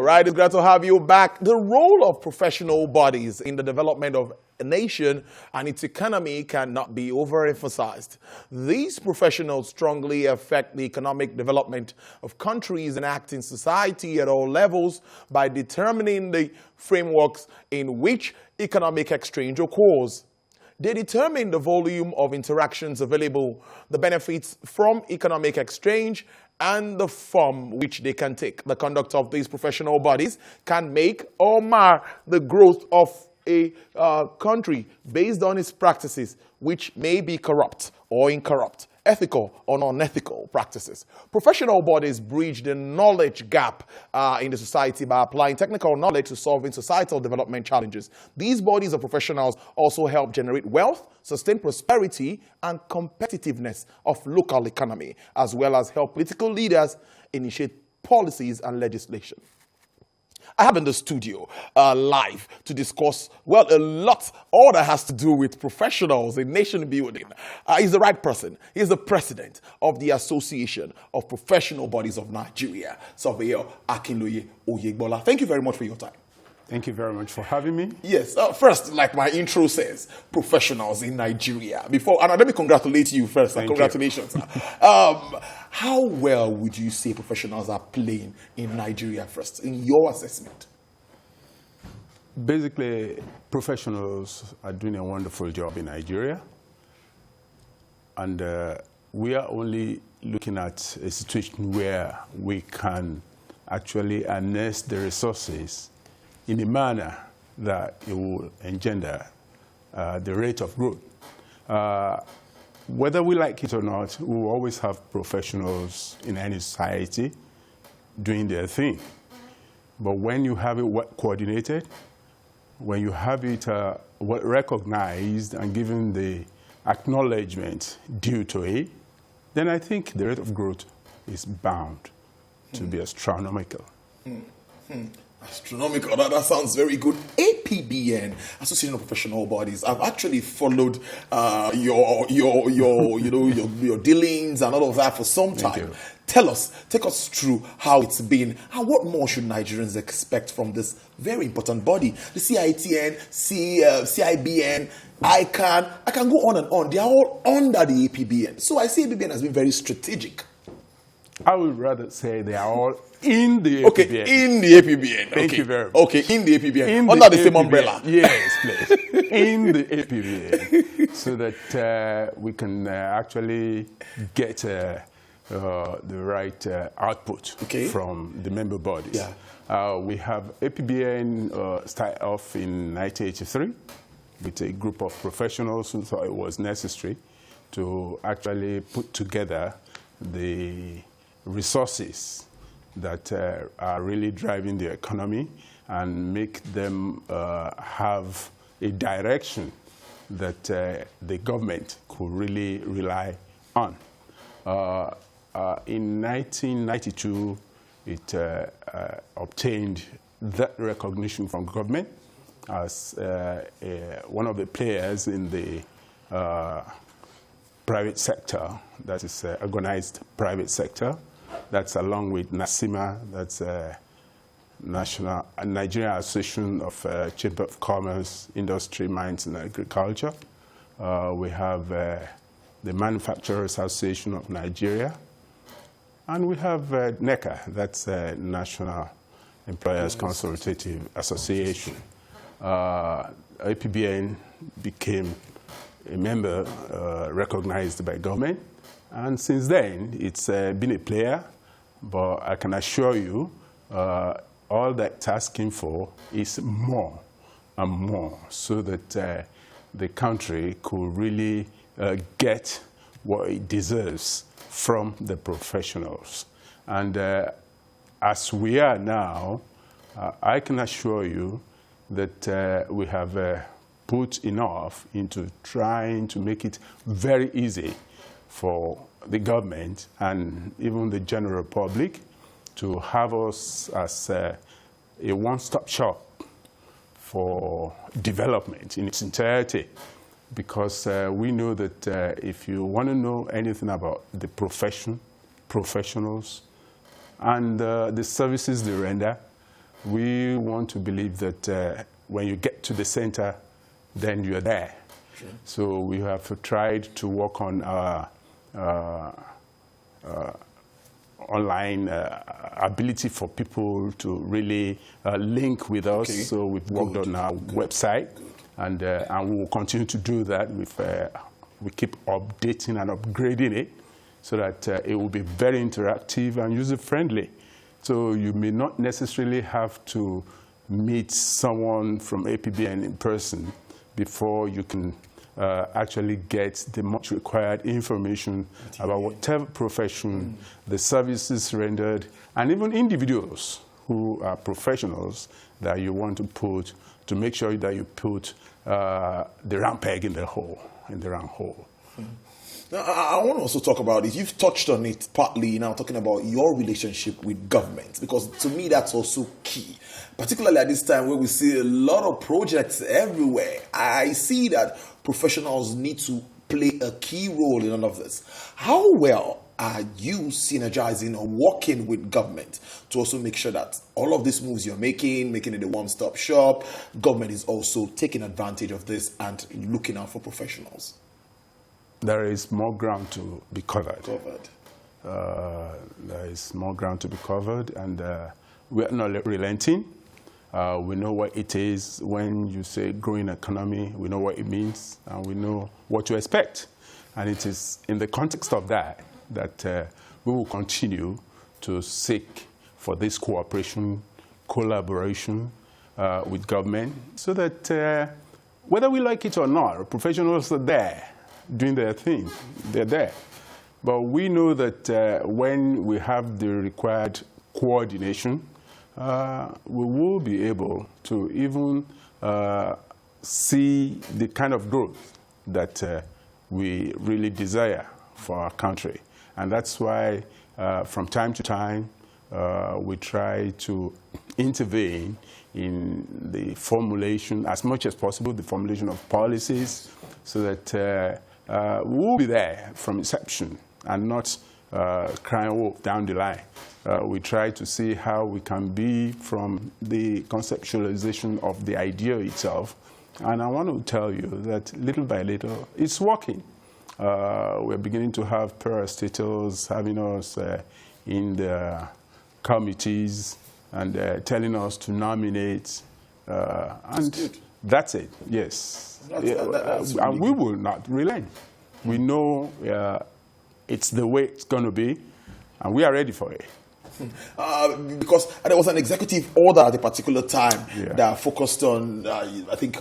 right, it's glad to have you back. The role of professional bodies in the development of a nation and its economy cannot be overemphasized. These professionals strongly affect the economic development of countries and act in society at all levels by determining the frameworks in which economic exchange occurs. They determine the volume of interactions available, the benefits from economic exchange, and the form which they can take. The conduct of these professional bodies can make or mar the growth of a country based on its practices, which may be corrupt or incorrupt, ethical or unethical practices. Professional bodies bridge the knowledge gap in the society by applying technical knowledge to solving societal development challenges. These bodies of professionals also help generate wealth, sustain prosperity, and competitiveness of local economy, as well as help political leaders initiate policies and legislation. I have in the studio live to discuss, well, a lot, all that has to do with professionals in nation building. He's the right person. He's the president of the Association of Professional Bodies of Nigeria, Surveyor Akinloye Oyegbola. Thank you very much for your time. Thank you very much for having me. Yes. First, like my intro says, professionals in Nigeria. And let me congratulate you first. Congratulations. How well would you say professionals are playing in Nigeria first, in your assessment? Basically, professionals are doing a wonderful job in Nigeria. And we are only looking at a situation where we can actually harness the resources in a manner that it will engender the rate of growth. Whether we like it or not, we will always have professionals in any society doing their thing. But when you have it well coordinated, when you have it well recognized and given the acknowledgement due to it, then I think the rate of growth is bound to be astronomical. Astronomical. That sounds very good. APBN, Association of Professional Bodies. I've actually followed your dealings and all of that for some time. Take us through how it's been and what more should Nigerians expect from this very important body. The CITN, CIBN, ICANN. I can go on and on. They are all under the APBN. So I see APBN has been very strategic. I would rather say they are all in the APBN. Okay, in the APBN. Thank you very much. Okay, in the APBN. Under the same umbrella. Yes, please. In the APBN. So that we can actually get the right output from the member bodies. Yeah. We have APBN start off in 1983 with a group of professionals who thought it was necessary to actually put together the resources that are really driving the economy and make them have a direction that the government could really rely on. In 1992, it obtained that recognition from government as one of the players in the private sector, that is organized private sector. That's along with NASIMA, that's Nigerian Association of Chamber of Commerce, Industry, Mines and Agriculture. We have the Manufacturers Association of Nigeria. And we have NECA, that's National Employers Consultative Association. APBN became a member recognized by government. And since then, it's been a player, but I can assure you, all that it's asking for is more and more so that the country could really get what it deserves from the professionals. And as we are now, I can assure you that we have put enough into trying to make it very easy for the government and even the general public to have us as a one-stop shop for development in its entirety. Because we know that if you want to know anything about the professionals, and the services they render, We want to believe that when you get to the center, then you're there. Sure. So we have tried to work on online ability for people to really link with us. Okay. So we've worked on our website, and we will continue to do that. We keep updating and upgrading it so that it will be very interactive and user-friendly. So you may not necessarily have to meet someone from APBN in person before you can actually get the much required information about whatever profession, the services rendered, and even individuals who are professionals that you want to put, to make sure that you put the round peg in the hole, in the round hole. Now, I want to also talk about it. You've touched on it partly now, talking about your relationship with government, because to me that's also key, particularly at this time where we see a lot of projects everywhere. I see that professionals need to play a key role in all of this. How well are you synergizing or working with government to also make sure that all of these moves you're making it a one-stop shop, government is also taking advantage of this and looking out for professionals? There is more ground to be covered. There is more ground to be covered, and we are not relenting. We know what it is when you say growing economy. We know what it means, and we know what to expect. And it is in the context of that we will continue to seek for this cooperation, collaboration with government, so that whether we like it or not, professionals are there doing their thing. They're there. But we know that when we have the required coordination, we will be able to even see the kind of growth that we really desire for our country. And that's why from time to time we try to intervene in the formulation, as much as possible, the formulation of policies, so that we will be there from inception and not crying wolf down the line. We try to see how we can be from the conceptualization of the idea itself. And I want to tell you that little by little, it's working. We're beginning to have parastatals having us in the committees and telling us to nominate. And that's it, yes. That's really and we will not relent. We know it's the way it's going to be, and we are ready for it. Because there was an executive order at a particular time that focused on, I think,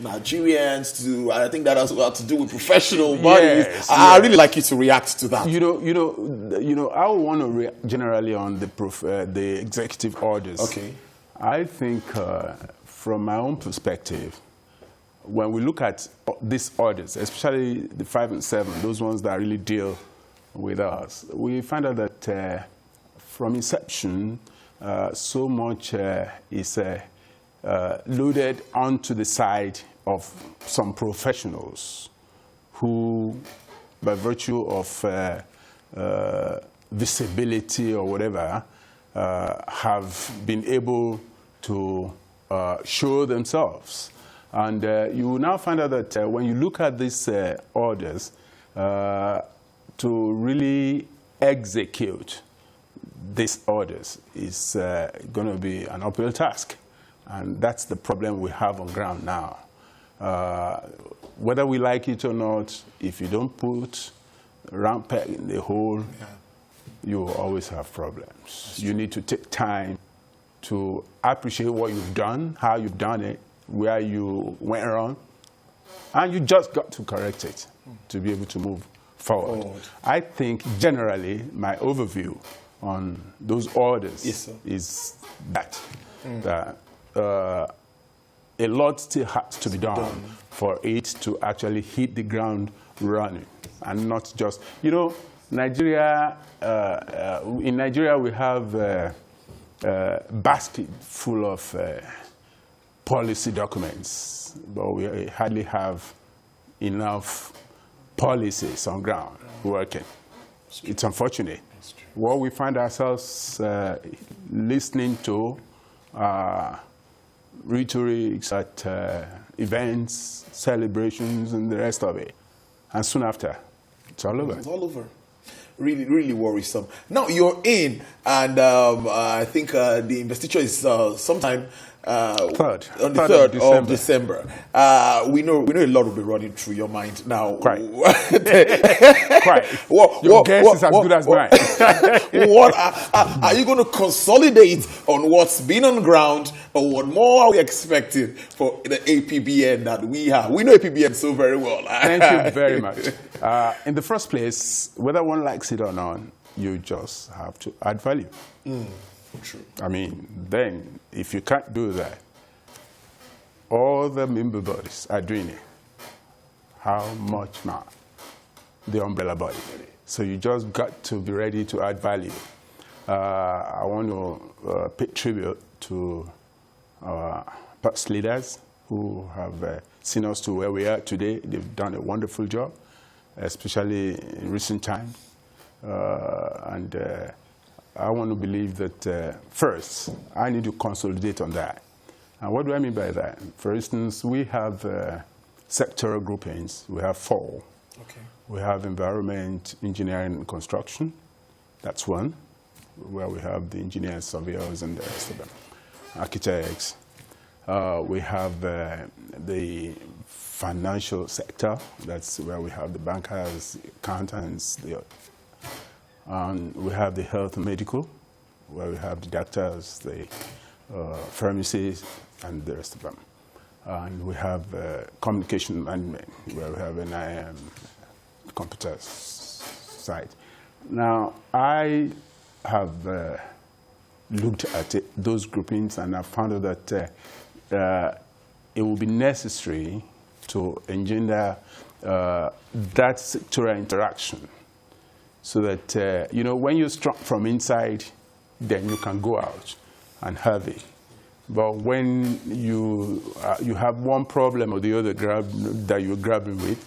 Nigerians. I think that has to do with professional bodies. Yes, I really like you to react to that. You know, I want to react generally on the executive orders. Okay. I think, from my own perspective, when we look at these orders, especially the 5 and 7, those ones that really deal with us, we find out that from inception, so much is loaded onto the side of some professionals who, by virtue of visibility or whatever, have been able to show themselves. And you will now find out that when you look at these orders, to really execute these orders is going to be an uphill task. And that's the problem we have on ground now. Whether we like it or not, if you don't put a round peg in the hole, you will always have problems. You need to take time to appreciate what you've done, how you've done it, where you went wrong, and you just got to correct it to be able to move forward. I think generally my overview on those orders is that a lot still has to be done for it to actually hit the ground running, and not just, you know, Nigeria. In Nigeria, we have a basket full of policy documents, but we hardly have enough policies on ground working. It's unfortunate. What we find ourselves listening to rhetorics at events, celebrations, and the rest of it. And soon after, it's all over. It's all over. Really, really worrisome. Now you're in, and I think the investiture is sometime on the 3rd of December. We know a lot will be running through your mind now. Quite. Your guess is as good as mine. What are you going to consolidate on what's been on ground, or what more are we expecting for the APBN that we have? We know APBN so very well. Thank you very much. In the first place, whether one likes it or not, you just have to add value. True. I mean, then, if you can't do that, all the member bodies are doing it. How much more? The umbrella body. So you just got to be ready to add value. I want to pay tribute to our past leaders who have seen us to where we are today. They've done a wonderful job, especially in recent times. I want to believe that first, I need to consolidate on that. And what do I mean by that? For instance, we have sectoral groupings. We have 4. Okay. We have environment, engineering, and construction. That's one, where we have the engineers, surveyors, and the rest of them. Architects. We have the financial sector. That's where we have the bankers, accountants, and we have the health and medical, where we have the doctors, the pharmacists, and the rest of them. And we have communication management, where we have an computer side. Now, I have looked at those groupings, and I found out that it will be necessary to engender that sectoral interaction, so that, when you're strong from inside, then you can go out and have it. But when you have one problem or the other that you're grappling with,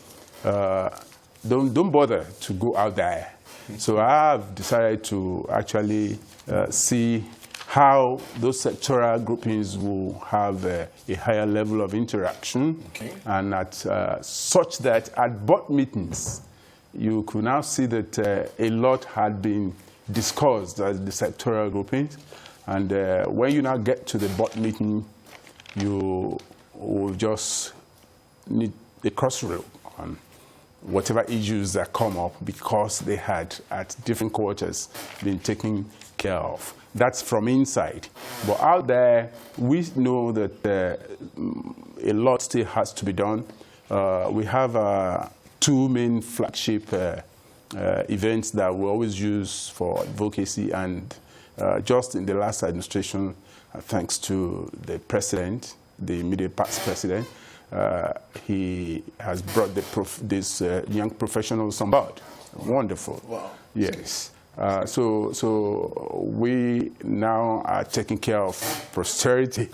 don't bother to go out there. So I have decided to actually see how those sectoral groupings will have a higher level of interaction, and at such that at board meetings, you could now see that a lot had been discussed as the sectoral groupings. And when you now get to the board meeting, you will just need a crossroad on whatever issues that come up, because they had, at different quarters, been taken care of. That's from inside. But out there, we know that a lot still has to be done. We have 2 main flagship events that we always use for advocacy, and just in the last administration, thanks to the president, the immediate past president, he has brought these young professionals on board. Wonderful. Wow. Yes. So we now are taking care of posterity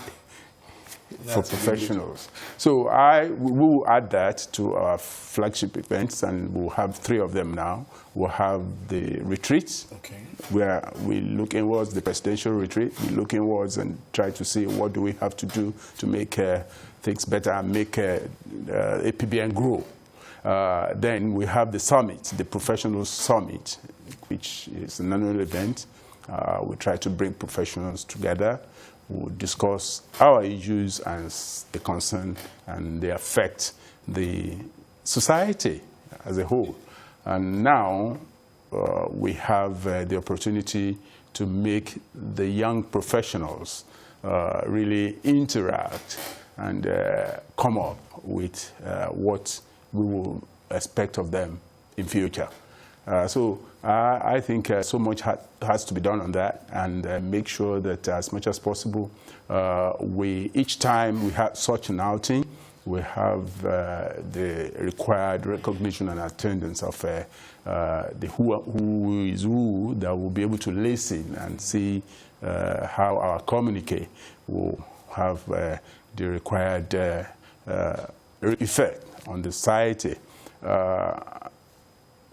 for professionals. So we will add that to our flagship events, and we'll have 3 of them now. We'll have the retreats, where we look inwards, the presidential retreat. We look inwards and try to see what do we have to do to make things better and make APBN grow. Then we have the summit, the professional summit, which is an annual event. We try to bring professionals together. We'll discuss our issues as they concern and they affect the society as a whole. And now we have the opportunity to make the young professionals really interact and come up with what we will expect of them in future. So I think so much has to be done on that, and make sure that as much as possible, each time we have such an outing, we have the required recognition and attendance of the who is who that will be able to listen and see how our communique will have the required effect on the society.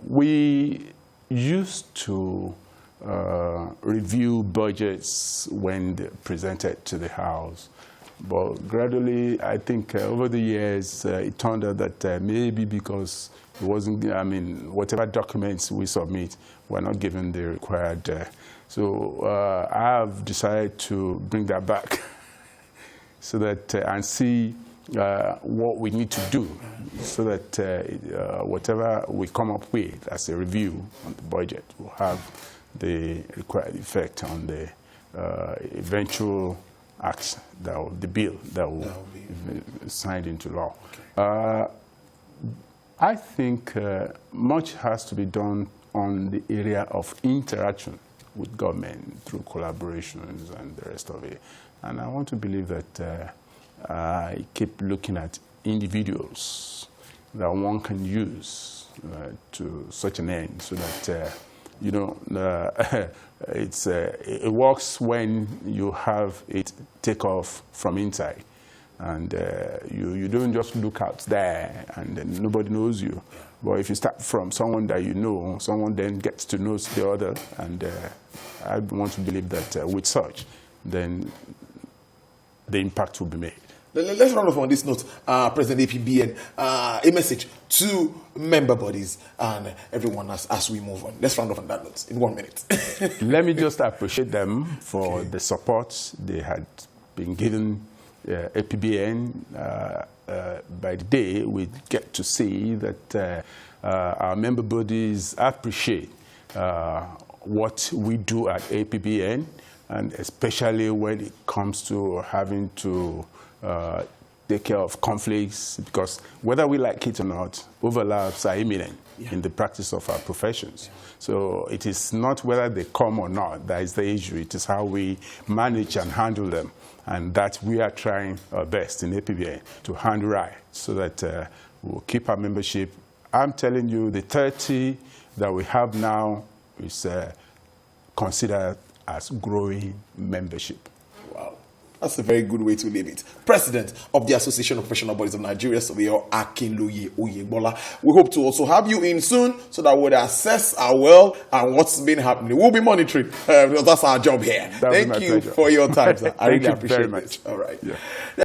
We used to review budgets when they're presented to the House. But gradually, I think over the years, it turned out that maybe because it wasn't, I mean, whatever documents we submit were not given the required. So I have decided to bring that back so that, and see what we need to do so that whatever we come up with as a review on the budget will have the required effect on the eventual act, the bill that will be signed into law. Okay. I think much has to be done on the area of interaction with government through collaborations and the rest of it. And I want to believe that I keep looking at individuals that one can use to such an end, so that you know, it works when you have it take off from inside, and you don't just look out there and then nobody knows you. But if you start from someone that you know, someone then gets to know the other, and I want to believe that with such, then the impact will be made. Let's round off on this note, President APBN, a message to member bodies and everyone as we move on. Let's round off on that note in 1 minute. Let me just appreciate them for the support they had been given APBN. By the day, we get to see that our member bodies appreciate what we do at APBN, and especially when it comes to having to take care of conflicts, because whether we like it or not, overlaps are imminent in the practice of our professions. So it is not whether they come or not that is the issue. It is how we manage and handle them, and that we are trying our best in APBN to handle right, so that we'll keep our membership. I'm telling you, the 30 that we have now is considered as growing membership. Wow. That's a very good way to leave it. President of the Association of Professional Bodies of Nigeria, Surveyor Akinloye Oyebola. We hope to also have you in soon so that we'll assess our well and what's been happening. We'll be monitoring because that's our job here. Thank you for your time, sir. I really appreciate it. All right. Yeah.